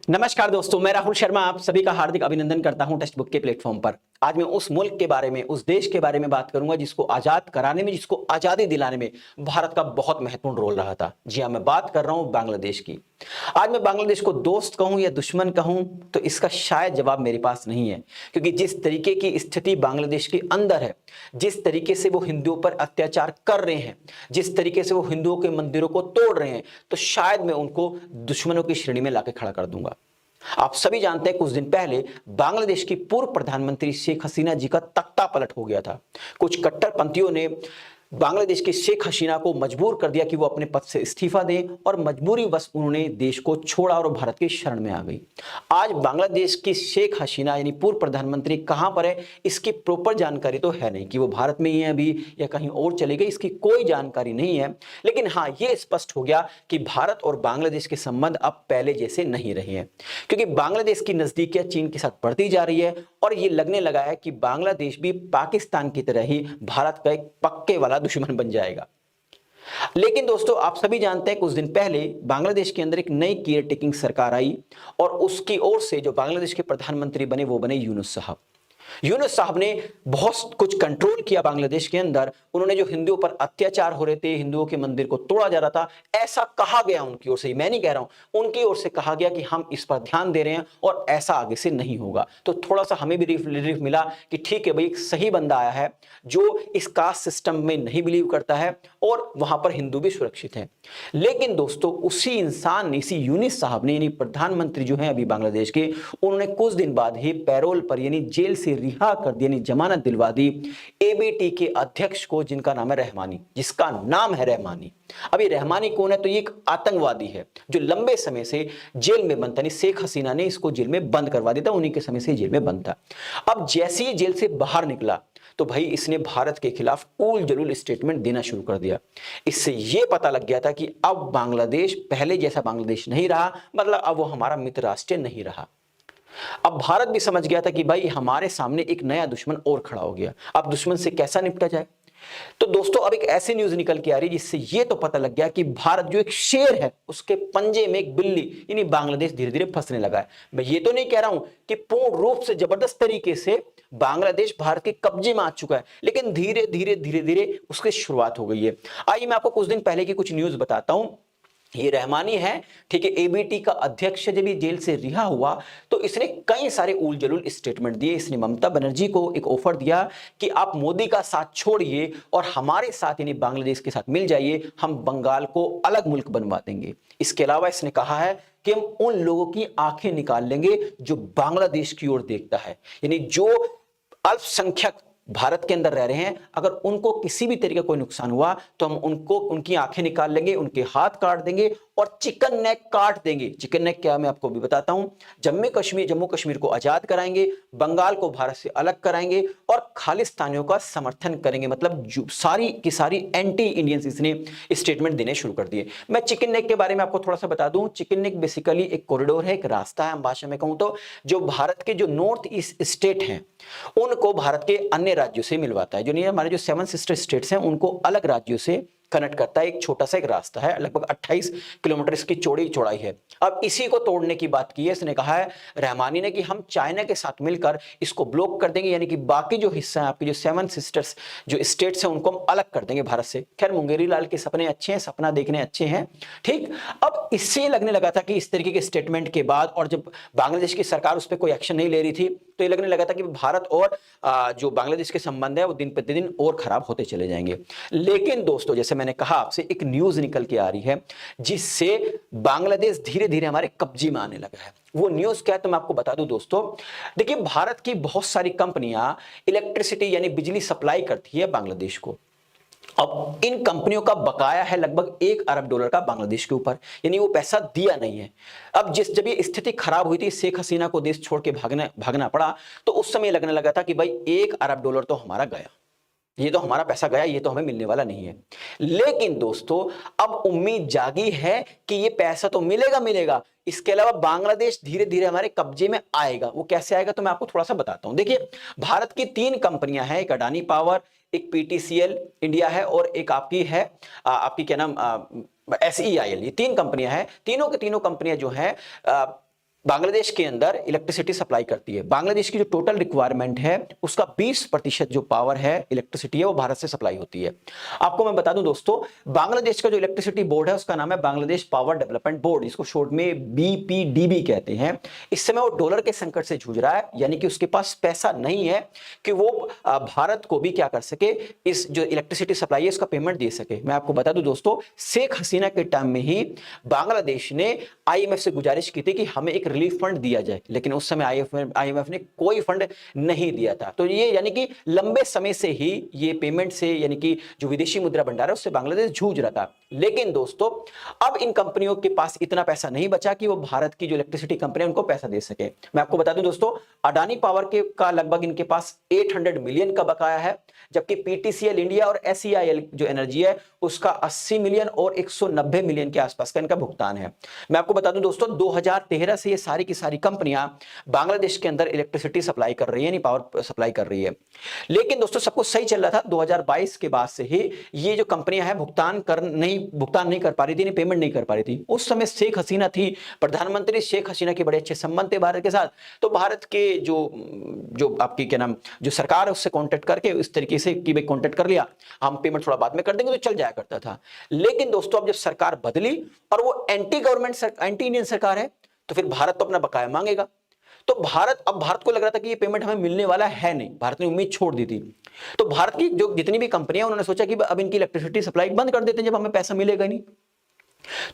नमस्कार दोस्तों, मैं राहुल शर्मा आप सभी का हार्दिक अभिनंदन करता हूं टेक्स्ट बुक के प्लेटफॉर्म पर। आज मैं उस मुल्क के बारे में, उस देश के बारे में बात करूंगा जिसको आजाद कराने में, जिसको आजादी दिलाने में भारत का बहुत महत्वपूर्ण रोल रहा था। जी हां, मैं बात कर रहा हूं बांग्लादेश की। आज मैं बांग्लादेश को दोस्त कहूं या दुश्मन कहूं तो इसका शायद जवाब मेरे पास नहीं है, क्योंकि जिस तरीके की स्थिति बांग्लादेश के अंदर है, जिस तरीके से वो हिंदुओं पर अत्याचार कर रहे हैं, जिस तरीके से वो हिंदुओं के मंदिरों को तोड़ रहे हैं, तो शायद मैं उनको दुश्मनों की श्रेणी में लाकर खड़ा कर दूंगा। आप सभी जानते हैं कुछ दिन पहले बांग्लादेश की पूर्व प्रधानमंत्री शेख हसीना जी का तख्ता पलट हो गया था। कुछ कट्टरपंथियों ने बांग्लादेश की शेख हसीना को मजबूर कर दिया कि वो अपने पद से इस्तीफा दें और मजबूरीवश उन्होंने देश को छोड़ा और भारत की शरण में आ गई। आज बांग्लादेश की शेख हसीना यानी पूर्व प्रधानमंत्री कहां पर है, इसकी प्रॉपर जानकारी तो है नहीं कि वो भारत में ही है अभी या कहीं और चले गए, इसकी कोई जानकारी नहीं है। लेकिन हाँ, ये स्पष्ट हो गया कि भारत और बांग्लादेश के संबंध अब पहले जैसे नहीं रहे हैं, क्योंकि बांग्लादेश की नजदीकियां चीन के साथ बढ़ती जा रही है और ये लगने लगा है कि बांग्लादेश भी पाकिस्तान की तरह ही भारत का एक पक्के वाला दुश्मन बन जाएगा। लेकिन दोस्तों, आप सभी जानते हैं कुछ दिन पहले बांग्लादेश के अंदर एक नई केयर टेकिंग सरकार आई और उसकी ओर से जो बांग्लादेश के प्रधानमंत्री बने वो बने यूनुस साहब। यूनुस साहब ने बहुत कुछ कंट्रोल किया बांग्लादेश के अंदर। उन्होंने जो हिंदुओं पर अत्याचार हो रहे थे, हिंदुओं के मंदिर को तोड़ा जा रहा था, ऐसा कहा गया उनकी ओर से, मैं नहीं कह रहा हूं, उनकी ओर से कहा गया कि हम इस पर ध्यान दे रहे हैं और ऐसा आगे से नहीं होगा। तो थोड़ा सा हमें भी रिलीफ मिला कि ठीक है भाई, एक सही बंदा आया है जो इस कास्ट सिस्टम में नहीं बिलीव करता है और वहां पर हिंदू भी सुरक्षित है। लेकिन दोस्तों, उसी इंसान ने, इसी यूनुस साहब ने, यानी प्रधानमंत्री जो है अभी बांग्लादेश के, उन्होंने कुछ दिन बाद ही पैरोल पर यानी जेल से रिहा कर दी, यानी जमानत दिलवा दी एबीटी के अध्यक्ष को, जिनका नाम है रहमानी, जिसका नाम है रहमानी। अभी रहमानी कौन है? तो ये एक आतंकवादी है जो लंबे समय से जेल में बंद था। शेख हसीना ने इसको जेल में बंद करवा दिया था, उन्हीं के समय से जेल में बंद था। अब जैसे ही जेल से बाहर निकला तो भाई इसने भारत के खिलाफ उल जलूल स्टेटमेंट देना शुरू कर दिया। इससे यह पता लग गया था कि अब बांग्लादेश पहले जैसा बांग्लादेश नहीं रहा, मतलब अब वो हमारा मित्र राष्ट्र नहीं रहा। अब भारत भी समझ गया था कि भाई हमारे सामने एक नया दुश्मन और खड़ा हो गया, अब दुश्मन से कैसा निपटा जाए। तो दोस्तों, अब एक ऐसी न्यूज निकल के आ रही है जिससे यह तो पता लग गया कि भारत जो एक शेर है उसके पंजे में एक बिल्ली यानी बांग्लादेश धीरे धीरे फंसने लगा है। मैं ये तो नहीं कह रहा हूं कि पूर्ण रूप से जबरदस्त तरीके से बांग्लादेश भारत के कब्जे में आ चुका है, लेकिन धीरे धीरे उसकी शुरुआत हो गई है। आइए मैं आपको कुछ दिन पहले की कुछ न्यूज बताता हूं। ये रहमानी है, ठीक है, एबीटी का अध्यक्ष। जब ये जेल से रिहा हुआ तो इसने कई सारे उल जलूल स्टेटमेंट दिए। इसने ममता बनर्जी को एक ऑफर दिया कि आप मोदी का साथ छोड़िए और हमारे साथ यानी बांग्लादेश के साथ मिल जाइए, हम बंगाल को अलग मुल्क बनवा देंगे। इसके अलावा इसने कहा है कि हम उन लोगों की आंखें निकाल लेंगे जो बांग्लादेश की ओर देखता है, यानी जो अल्पसंख्यक भारत के अंदर रह रहे हैं, अगर उनको किसी भी तरीके का कोई नुकसान हुआ तो हम उनको, उनकी आंखें निकाल लेंगे, उनके हाथ काट देंगे और चिकन नेक काट देंगे। चिकन नेक क्या, मैं आपको भी बताता हूं। जम्मू कश्मीर को आजाद कराएंगे, बंगाल को भारत से अलग कराएंगे और खालिस्तानियों का समर्थन करेंगे। मतलब सारी की सारी एंटी इंडियंस इसने स्टेटमेंट देने शुरू कर दिए। मैं चिकन नेक के बारे में आपको थोड़ा सा बता दूं। चिकन नेक बेसिकली एक कॉरिडोर है, एक रास्ता है, हम भाषा में कहूं तो, जो भारत के जो नॉर्थ ईस्ट स्टेट हैं उनको भारत के अन्य राज्यों से मिलवाता है। जो नहीं, हमारे जो 7 सिस्टर स्टेट्स हैं उनको अलग राज्यों से कनेक्ट करता है। एक छोटा सा एक रास्ता है, लगभग 28 किलोमीटर इसकी चौड़ाई है। अब इसी को तोड़ने की बात की है, इसने कहा है रहमानी ने कि हम चाइना के साथ मिलकर इसको ब्लॉक कर देंगे, यानी कि बाकी जो हिस्सा है आपके जो 7 सिस्टर्स जो स्टेट्स हैं उनको हम अलग कर देंगे भारत से। खैर, मुंगेरी लाल के सपने अच्छे हैं, सपना देखने अच्छे हैं, ठीक। अब इससे लगने लगा था कि इस तरीके के स्टेटमेंट के बाद, और जब बांग्लादेश की सरकार उस पर कोई एक्शन नहीं ले रही थी, तो ये लगने लगा था कि भारत और जो बांग्लादेश के संबंध है वो दिन प्रतिदिन और खराब होते चले जाएंगे। लेकिन दोस्तों, जैसे मैंने कहा आपसे, एक न्यूज निकल के आ रही है जिससे बांग्लादेश धीरे धीरे हमारे कब्जे में आने लगा है। वो न्यूज क्या है तो मैं आपको बता दूं दोस्तों। देखिए, भारत की बहुत सारी कंपनियां इलेक्ट्रिसिटी यानी बिजली सप्लाई करती है बांग्लादेश को। अब इन कंपनियों का बकाया है लगभग $1 अरब का बांग्लादेश के ऊपर, यानी वो पैसा दिया नहीं है। अब जब ये स्थिति खराब हुई थी, शेख हसीना को देश छोड़ के भागना पड़ा, तो उस समय लगने लगा था कि भाई $1 अरब तो हमारा गया, ये तो हमारा पैसा गया, ये तो हमें मिलने वाला नहीं है। लेकिन दोस्तों, अब उम्मीद जागी है कि ये पैसा तो मिलेगा। इसके अलावा बांग्लादेश धीरे धीरे हमारे कब्जे में आएगा। वो कैसे आएगा तो मैं आपको थोड़ा सा बताता हूं। देखिए, भारत की 3 कंपनियां हैं, एक अडानी पावर, एक पीटीसीएल इंडिया है और एक आपकी है आपकी क्या नाम SEIL। ये 3 कंपनियां हैं। तीनों के तीनों कंपनियां जो हैं बांग्लादेश के अंदर इलेक्ट्रिसिटी सप्लाई करती है। बांग्लादेश की जो टोटल रिक्वायरमेंट है उसका 20% जो पावर है इलेक्ट्रिसिटी है वो भारत से सप्लाई होती है। आपको मैं बता दूं दोस्तों, बांग्लादेश का जो इलेक्ट्रिसिटी बोर्ड है उसका नाम है बांग्लादेश पावर डेवलपमेंट बोर्ड, इसको शॉर्ट में बीपीडीबी कहते हैं। इस समय वो डॉलर के संकट से जूझ रहा है, यानी कि उसके पास पैसा नहीं है कि वो भारत को भी क्या कर सके, इस जो इलेक्ट्रिसिटी सप्लाई है इसका पेमेंट दे सके। मैं आपको बता दूं दोस्तों, शेख हसीना के टाइम में ही बांग्लादेश ने आईएमएफ से गुजारिश की थी कि हमें एक रिलीफ फंड दिया जाए, लेकिन उस समय आईएमएफ ने कोई फंड नहीं दिया था। तो ये यानी कि लंबे समय से ही ये पेमेंट से, यानी कि जो विदेशी मुद्रा भंडार है उससे बांग्लादेश जूझ रहा था। लेकिन दोस्तों अब इन कंपनियों के पास इतना पैसा नहीं बचा कि वो भारत की जो इलेक्ट्रिसिटी कंपनी है उनको पैसा दे सके। मैं आपको बता दूं दोस्तों, अडानी पावर के का लगभग इनके पास 800 मिलियन का बकाया है, जबकि पीटीसीएल इंडिया और एसईआईएल जो एनर्जी है उसका 80 मिलियन और 190 मिलियन के आसपास का इनका भुगतान है। मैं आपको बता दूं दोस्तों, 2013 से ये सारी की सारी कंपनियां बांग्लादेश के अंदर इलेक्ट्रिसिटी सप्लाई कर रही है, यानी पावर सप्लाई कर रही है। लेकिन दोस्तों सब कुछ सही चल रहा था। 2022 के बाद से ही ये जो कंपनियां हैं भुगतान नहीं कर पा रही थी, पेमेंट नहीं कर पा रही थी। उस समय शेख हसीना थी, प्रधानमंत्री शेख हसीना के बड़े अच्छे संबंध थे भारत के साथ। तो भारत के जो आपकी क्या नाम जो सरकार है उससे कांटेक्ट करके इस तरीके से कि भाई कांटेक्ट कर लिया, हम पेमेंट थोड़ा बाद में कर देंगे, तो चल जाया करता था। लेकिन दोस्तों अब जब सरकार बदली और वो एंटी गवर्नमेंट एंटी इंडियन सरकार है, तो फिर भारत तो अपना बकाया मांगेगा। तो भारत को लग रहा था कि ये पेमेंट हमें मिलने वाला है नहीं, भारत ने उम्मीद छोड़ दी थी। तो भारत की जो जितनी भी कंपनियां उन्होंने सोचा कि अब इनकी इलेक्ट्रिसिटी सप्लाई बंद कर देते हैं जब हमें पैसा मिलेगा नहीं।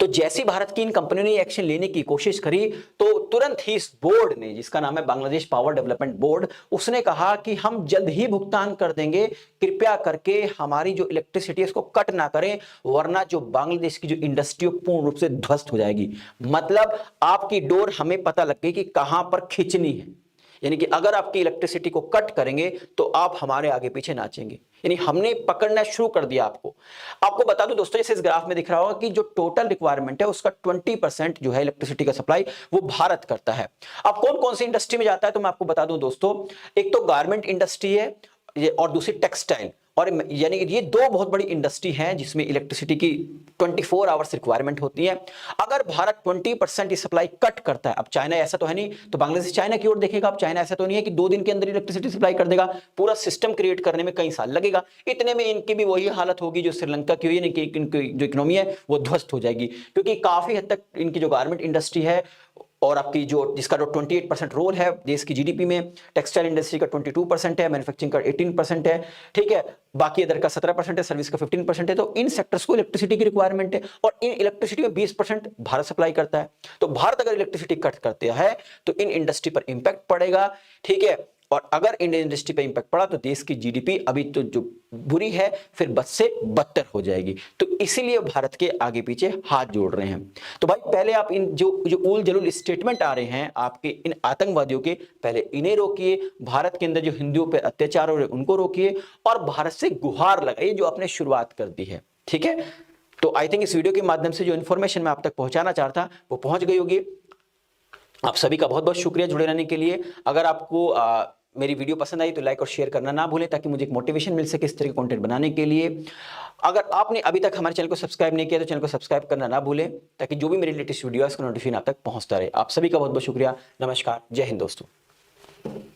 तो जैसी भारत की इन कंपनियों ने एक्शन लेने की कोशिश करी, तो तुरंत ही इस बोर्ड ने, जिसका नाम है बांग्लादेश पावर डेवलपमेंट बोर्ड, उसने कहा कि हम जल्द ही भुगतान कर देंगे, कृपया करके हमारी जो इलेक्ट्रिसिटी है इसको कट ना करें, वरना जो बांग्लादेश की जो इंडस्ट्री पूर्ण रूप से ध्वस्त हो जाएगी। मतलब आपकी डोर हमें पता लग गई कि कहां पर खींचनी है, यानी कि अगर आपकी इलेक्ट्रिसिटी को कट करेंगे तो आप हमारे आगे पीछे नाचेंगे, यानी हमने पकड़ना शुरू कर दिया आपको बता दूं दोस्तों, जैसे इस ग्राफ में दिख रहा होगा कि जो टोटल रिक्वायरमेंट है उसका 20% जो है इलेक्ट्रिसिटी का सप्लाई वो भारत करता है। अब कौन कौन सी इंडस्ट्री में जाता है तो मैं आपको बता दूं दोस्तों, एक तो गारमेंट इंडस्ट्री है और दूसरी टेक्सटाइल, और यानी कि ये दो बहुत बड़ी इंडस्ट्री हैं जिसमें इलेक्ट्रिसिटी की 24 आवर्स रिक्वायरमेंट होती है। अगर भारत 20% की सप्लाई कट करता है, अब चाइना ऐसा तो है नहीं, तो बांग्लादेश चाइना की ओर देखेगा। अब चाइना ऐसा तो नहीं है कि 2 दिन के अंदर इलेक्ट्रिसिटी सप्लाई कर देगा, पूरा सिस्टम क्रिएट करने में कई साल लगेगा। इतने में इनकी भी वही हालत होगी जो श्रीलंका की हुई है, इनकी जो इकोनॉमी है वो ध्वस्त हो जाएगी, क्योंकि काफी हद तक इनकी जो गारमेंट इंडस्ट्री है और आपकी जिसका 28% रोल है देश की जीडीपी में, टेक्सटाइल इंडस्ट्री का 22% है, मैन्युफैक्चरिंग का 18% है, ठीक है, बाकी अदर का 17% है, सर्विस का 15% है। तो इन सेक्टर्स को इलेक्ट्रिसिटी की रिक्वायरमेंट है और इन इलेक्ट्रिसिटी में 20% भारत सप्लाई करता है। तो भारत अगर इलेक्ट्रिसिटी कट करते हैं तो इन इंडस्ट्री पर इंपैक्ट पड़ेगा, ठीक है, और अगर इंडियन इंडस्ट्री पे इंपैक्ट पड़ा तो देश की जीडीपी अभी तो जो बुरी है फिर बद से बदतर हो जाएगी। तो इसीलिए भारत के आगे पीछे हाथ जोड़ रहे हैं। तो भाई पहले आप इन जो उल जलूल स्टेटमेंट आ रहे हैं आपके इन आतंकवादियों के, पहले इन्हें रोकिए, भारत के अंदर जो हिंदुओं पे अत्याचार हो रहे हैं उनको रोकिए, और भारत से गुहार लगाइए जो आपने शुरुआत कर दी है, ठीक है। तो आई थिंक इस वीडियो के माध्यम से जो इन्फॉर्मेशन मैं आप तक पहुंचाना चाहता वो पहुंच गई होगी। आप सभी का बहुत बहुत शुक्रिया जुड़े रहने के लिए। अगर आपको मेरी वीडियो पसंद आई तो लाइक और शेयर करना ना भूलें, ताकि मुझे एक मोटिवेशन मिल सके इस तरह के कंटेंट बनाने के लिए। अगर आपने अभी तक हमारे चैनल को सब्सक्राइब नहीं किया तो चैनल को सब्सक्राइब करना ना भूलें, ताकि जो भी मेरी लेटेस्ट वीडियो है उसका नोटिफिकेशन आप तक पहुंचता रहे। आप सभी का बहुत बहुत शुक्रिया। नमस्कार, जय हिंद दोस्तों।